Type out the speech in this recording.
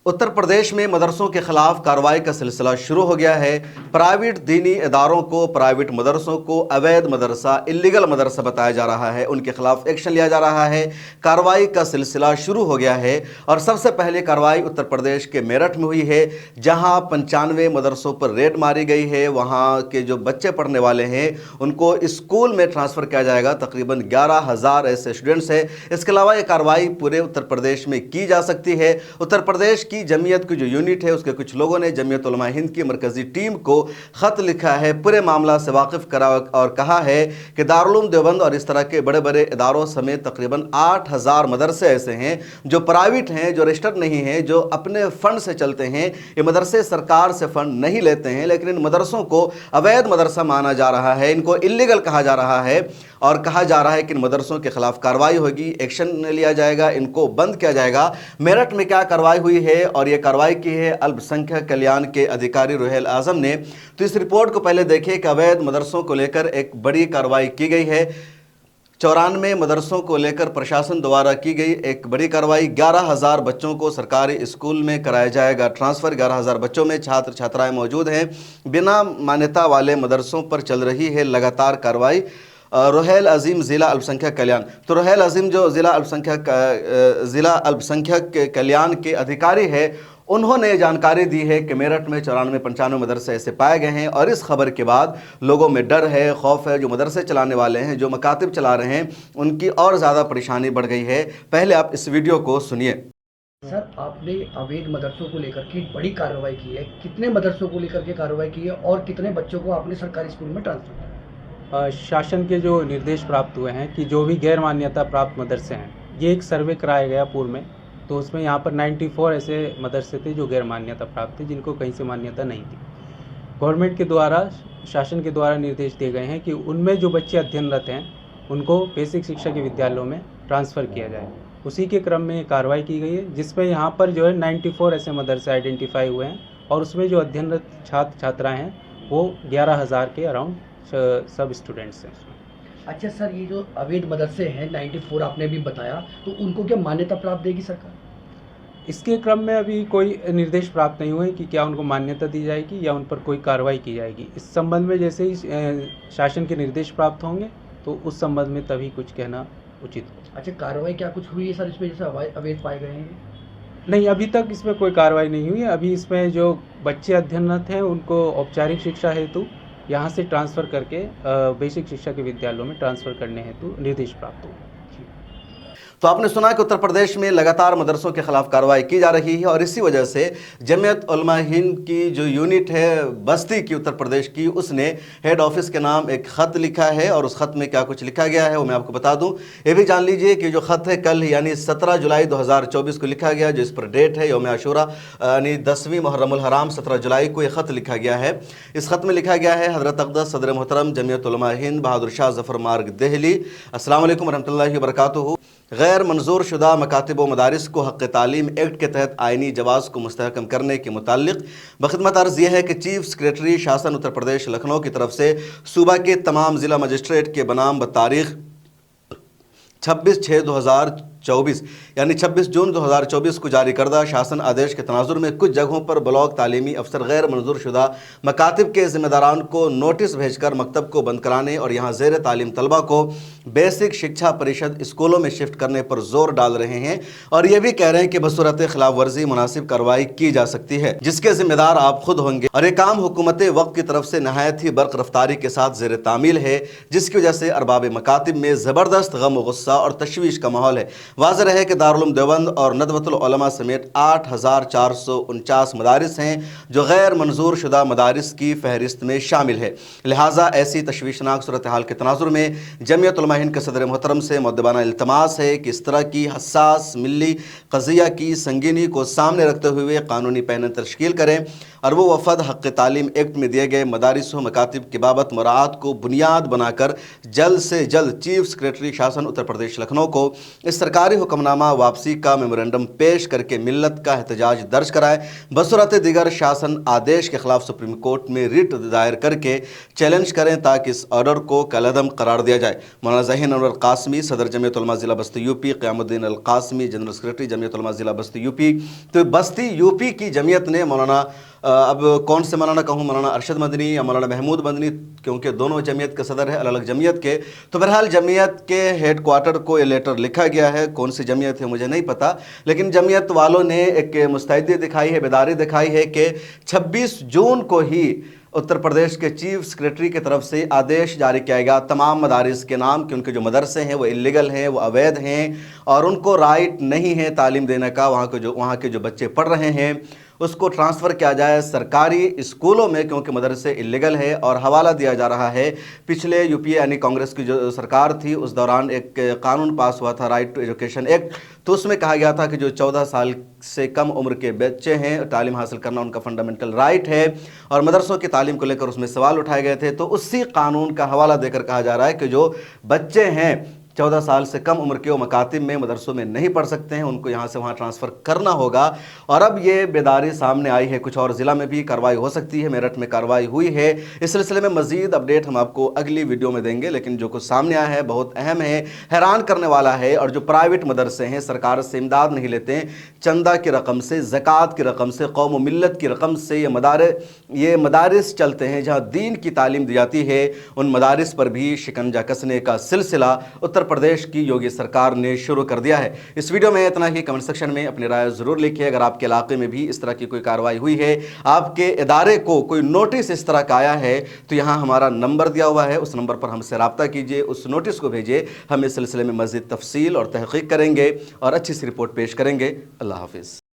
उत्तर प्रदेश में मदरसों के खिलाफ कार्रवाई का सिलसिला शुरू हो गया है। प्राइवेट दीनी इदारों को, प्राइवेट मदरसों को अवैध मदरसा, इलीगल मदरसा बताया जा रहा है, उनके खिलाफ एक्शन लिया जा रहा है। कार्रवाई का सिलसिला शुरू हो गया है और सबसे पहले कार्रवाई उत्तर प्रदेश के मेरठ में हुई है, जहां 95 मदरसों पर रेड मारी गई है। वहां के जो बच्चे पढ़ने वाले हैं उनको स्कूल में ट्रांसफ़र किया जाएगा। तकरीबन 11,000 ऐसे स्टूडेंट्स हैं। इसके अलावा ये कार्रवाई पूरे उत्तर प्रदेश में की जा सकती है। उत्तर प्रदेश की जमीयत की जो यूनिट है उसके कुछ लोगों ने जमीयत उलमा हिंद की मरकज़ी टीम को ख़त लिखा है, पूरे मामला से वाकिफ़ करा और कहा है कि दारुल उलूम देवबंद और इस तरह के बड़े बड़े इदारों समेत तकरीबन 8,000 मदरसे ऐसे हैं जो प्राइवेट हैं, जो रजिस्टर्ड नहीं हैं, जो अपने फ़ंड से चलते हैं। ये मदरसे सरकार से फ़ंड नहीं लेते हैं, लेकिन इन मदरसों को अवैध मदरसा माना जा रहा है, इनको इल्लीगल कहा जा रहा है और कहा जा रहा है कि इन मदरसों के खिलाफ कार्रवाई होगी, एक्शन लिया जाएगा, इनको बंद किया जाएगा। मेरठ में क्या कार्रवाई हुई है और ये कार्रवाई की है अल्पसंख्यक कल्याण के अधिकारी रुहेल आज़म ने। तो इस रिपोर्ट को पहले देखिए कि अवैध मदरसों को लेकर एक बड़ी कार्रवाई की गई है। 94 मदरसों को लेकर प्रशासन द्वारा की गई एक बड़ी कार्रवाई। 11,000 बच्चों को सरकारी स्कूल में कराया जाएगा ट्रांसफ़र। 11,000 बच्चों में छात्र छात्राएं मौजूद हैं। बिना मान्यता वाले मदरसों पर चल रही है लगातार कार्रवाई। रुहेल अज़ीम ज़िला अल्पसंख्यक कल्याण, तो रुहेल अज़ीम जो ज़िला अल्पसंख्यक कल्याण के अधिकारी है, उन्होंने जानकारी दी है कि मेरठ में 94-95 मदरसे ऐसे पाए गए हैं और इस खबर के बाद लोगों में डर है, खौफ है। जो मदरसे चलाने वाले हैं, जो मकातिब चला रहे हैं, उनकी और ज़्यादा परेशानी बढ़ गई है। पहले आप इस वीडियो को सुनिए। सर, आपने अवैध मदरसों को लेकर के बड़ी कार्रवाई की है। कितने मदरसों को लेकर के कार्रवाई की है और कितने बच्चों को आपने सरकारी स्कूल में ट्रांसफर किया? शासन के जो निर्देश प्राप्त हुए हैं कि जो भी गैर मान्यता प्राप्त मदरसे हैं, ये एक सर्वे कराया गया पूर्व में, तो उसमें यहाँ पर 94 ऐसे मदरसे थे जो गैर मान्यता प्राप्त थे, जिनको कहीं से मान्यता नहीं थी। गवर्नमेंट के द्वारा, शासन के द्वारा निर्देश दिए गए हैं कि उनमें जो बच्चे अध्ययनरत हैं उनको बेसिक शिक्षा के विद्यालयों में ट्रांसफ़र किया जाए। उसी के क्रम में कार्रवाई की गई है, जिसमें यहाँ पर जो है 94 ऐसे मदरसे आइडेंटिफाई हुए हैं और उसमें जो अध्ययनरत छात्र छात्राएँ हैं वो 11,000 के अराउंड सब स्टूडेंट्स हैं। अच्छा सर, ये जो अवैध मदरसे हैं 94 आपने भी बताया, तो उनको क्या मान्यता प्राप्त देगी सरकार? इसके क्रम में अभी कोई निर्देश प्राप्त नहीं हुए कि क्या उनको मान्यता दी जाएगी या उन पर कोई कार्रवाई की जाएगी। इस संबंध में जैसे ही शासन के निर्देश प्राप्त होंगे तो उस संबंध में तभी कुछ कहना उचित हो। अच्छा, कार्रवाई क्या कुछ हुई है सर इसमें, जैसे अवैध पाए गए हैं? नहीं, अभी तक इसमें कोई कार्रवाई नहीं हुई है। अभी इसमें जो बच्चे अध्ययनरत हैं उनको औपचारिक शिक्षा हेतु यहाँ से ट्रांसफ़र करके बेसिक शिक्षा के विद्यालयों में ट्रांसफ़र करने हेतु निर्देश प्राप्त हुए। तो आपने सुना कि उत्तर प्रदेश में लगातार मदरसों के खिलाफ कार्रवाई की जा रही है और इसी वजह से जमीयत उलमा हिंद की जो यूनिट है बस्ती की उत्तर प्रदेश की, उसने हेड ऑफिस के नाम एक ख़त लिखा है और उस ख़त में क्या कुछ लिखा गया है वो मैं आपको बता दूं। ये भी जान लीजिए कि जो ख़त है कल यानी 17 जुलाई 2024 को लिखा गया, जो इस पर डेट है यौम आशूरा यानी 10वीं मुहर्रमुल हराम 17 जुलाई को ये ख़त लिखा गया है। इस ख़त में लिखा गया है, हज़रत अक़दस सदर मोहतरम जमीयत उलमा हिंद बहादुर शाह ज़फ़र मार्ग दिल्ली, अस्सलामु अलैकुम रहमतुल्लाहि व बरकातुहू। गैर मंजूर शुदा मकातिब व मदारिस को हक़ तालीम एक्ट के तहत आइनी जवाज़ को मुस्तहकम करने के मुताल्लिक़ बख़िदमत अर्ज़ यह है कि चीफ़ सेक्रेटरी शासन उत्तर प्रदेश लखनऊ की तरफ से सूबा के तमाम ज़िला मजिस्ट्रेट के बनाम बतारीख़ 26/6/2024 यानी 26 जून 2024 को जारी करदा शासन आदेश के तनाजुर में कुछ जगहों पर ब्लॉक तालीमी अफसर गैर मंजूर शुदा मकातिब के ज़िम्मेदारान को नोटिस भेजकर मकतब को बंद कराने और यहाँ ज़ेर तालीम तलबा को बेसिक शिक्षा परिषद स्कूलों में शिफ्ट करने पर जोर डाल रहे हैं और ये भी कह रहे हैं कि बसूरत खिलाफ वर्जी मुनासिब कार्रवाई की जा सकती है, जिसके ज़िम्मेदार आप खुद होंगे। और ये काम हुकूमत वक्त की तरफ से नहायत ही बर्क रफ्तारी के साथ ज़ेर तामील है, जिसकी वजह से अरबाब मकातिब में ज़बरदस्त गम व गुस्सा और तशवीश का माहौल है। वाज़ेह रहे कि दारुल उलूम देवबंद और नदवतुल उलमा समेत 8,449 मदारिस हैं जो गैर मंजूर शुदा मदारिस की फहरिस्त में शामिल है। लिहाजा ऐसी तशवीशनाक सूरत हाल के तनाजुर में जमीयत उलमा हिंद के सदर मोहतरम से मुअद्दबाना इल्तमास है कि इस तरह की हसास मिली क़ज़िया की संगीनी को सामने रखते हुए कानूनी पैनल तश्कील करें और वो वफ़द हक़ तालीम एक्ट में दिए गए मदारिस व मकातिब की बाबत मुराआत को बुनियाद बनाकर जल्द से जल्द चीफ़ सेक्रेटरी शासन उत्तर प्रदेश लखनऊ को इस सरकार सरकारी हुक्मनामा वापसी का मेमोरेंडम पेश करके मिल्लत का एहतजाज दर्ज कराए। बसूरत दीगर शासन आदेश के खिलाफ सुप्रीम कोर्ट में रिट दायर करके चैलेंज करें ताकि इस ऑर्डर को कलअदम करार दिया जाए। मौलाना ज़हीन अनवर कासमी, सदर जमीयत उलमा ज़िला बस्ती यूपी, क़यामुद्दीन अल कासमी, जनरल सेक्रेटरी जमीयत उलमा ज़िला बस्ती यूपी। तो बस्ती यूपी की जमीयत ने मौलाना, अब कौन से मौलाना कहूँ, मौलाना अरशद मदनी या मौलाना महमूद मदनी, क्योंकि दोनों जमीयत के सदर है, अलग अलग जमीयत के। तो बहरहाल जमीयत के हेड क्वार्टर को ये लेटर लिखा गया है। कौन सी जमीयत है मुझे नहीं पता, लेकिन जमीयत वालों ने एक मुस्तैदी दिखाई है, बेदारी दिखाई है कि 26 जून को ही उत्तर प्रदेश के चीफ सेक्रेटरी की तरफ से आदेश जारी किया गया तमाम मदारिस के नाम कि उनके जो मदरसे हैं वो इलीगल हैं, वो अवैध हैं और उनको राइट नहीं है तालीम देने का। वहाँ के जो बच्चे पढ़ रहे हैं उसको ट्रांसफ़र किया जाए सरकारी स्कूलों में, क्योंकि मदरसे इलीगल है। और हवाला दिया जा रहा है, पिछले यूपीए यानी कांग्रेस की जो सरकार थी उस दौरान एक कानून पास हुआ था, राइट टू एजुकेशन एक्ट। तो उसमें कहा गया था कि जो 14 साल से कम उम्र के बच्चे हैं, तालीम हासिल करना उनका फंडामेंटल राइट है, और मदरसों की तालीम को लेकर उसमें सवाल उठाए गए थे। तो उसी कानून का हवाला देकर कहा जा रहा है कि जो बच्चे हैं 14 साल से कम उम्र के, वो मकातिब में, मदरसों में नहीं पढ़ सकते हैं, उनको यहाँ से वहाँ ट्रांसफ़र करना होगा। और अब ये बेदारी सामने आई है, कुछ और ज़िला में भी कार्रवाई हो सकती है। मेरठ में कार्रवाई हुई है। इस सिलसिले में मज़ीद अपडेट हम आपको अगली वीडियो में देंगे, लेकिन जो कुछ सामने आया है बहुत अहम है, हैरान करने वाला है। और जो प्राइवेट मदरसे हैं सरकार से इमदाद नहीं लेते हैं, चंदा की रकम से, ज़कात की रकम से, कौम व मिल्लत की रकम से ये मदारिस चलते हैं जहाँ दीन की तालीम दी जाती है। उन मदारिस पर भी शिकंजा कसने का सिलसिला उत्तर प्रदेश की योगी सरकार ने शुरू कर दिया है। इस वीडियो में इतना ही। कमेंट सेक्शन में अपनी राय ज़रूर लिखिए। अगर आपके इलाके में भी इस तरह की कोई कार्रवाई हुई है, आपके इदारे को कोई नोटिस इस तरह का आया है, तो यहाँ हमारा नंबर दिया हुआ है, उस नंबर पर हमसे रब्ता कीजिए, उस नोटिस को भेजिए। हम इस सिलसिले में मज़ीद तफसील और तहक़ीक़ करेंगे और अच्छी सी रिपोर्ट पेश करेंगे। अल्लाह हाफ़िज़।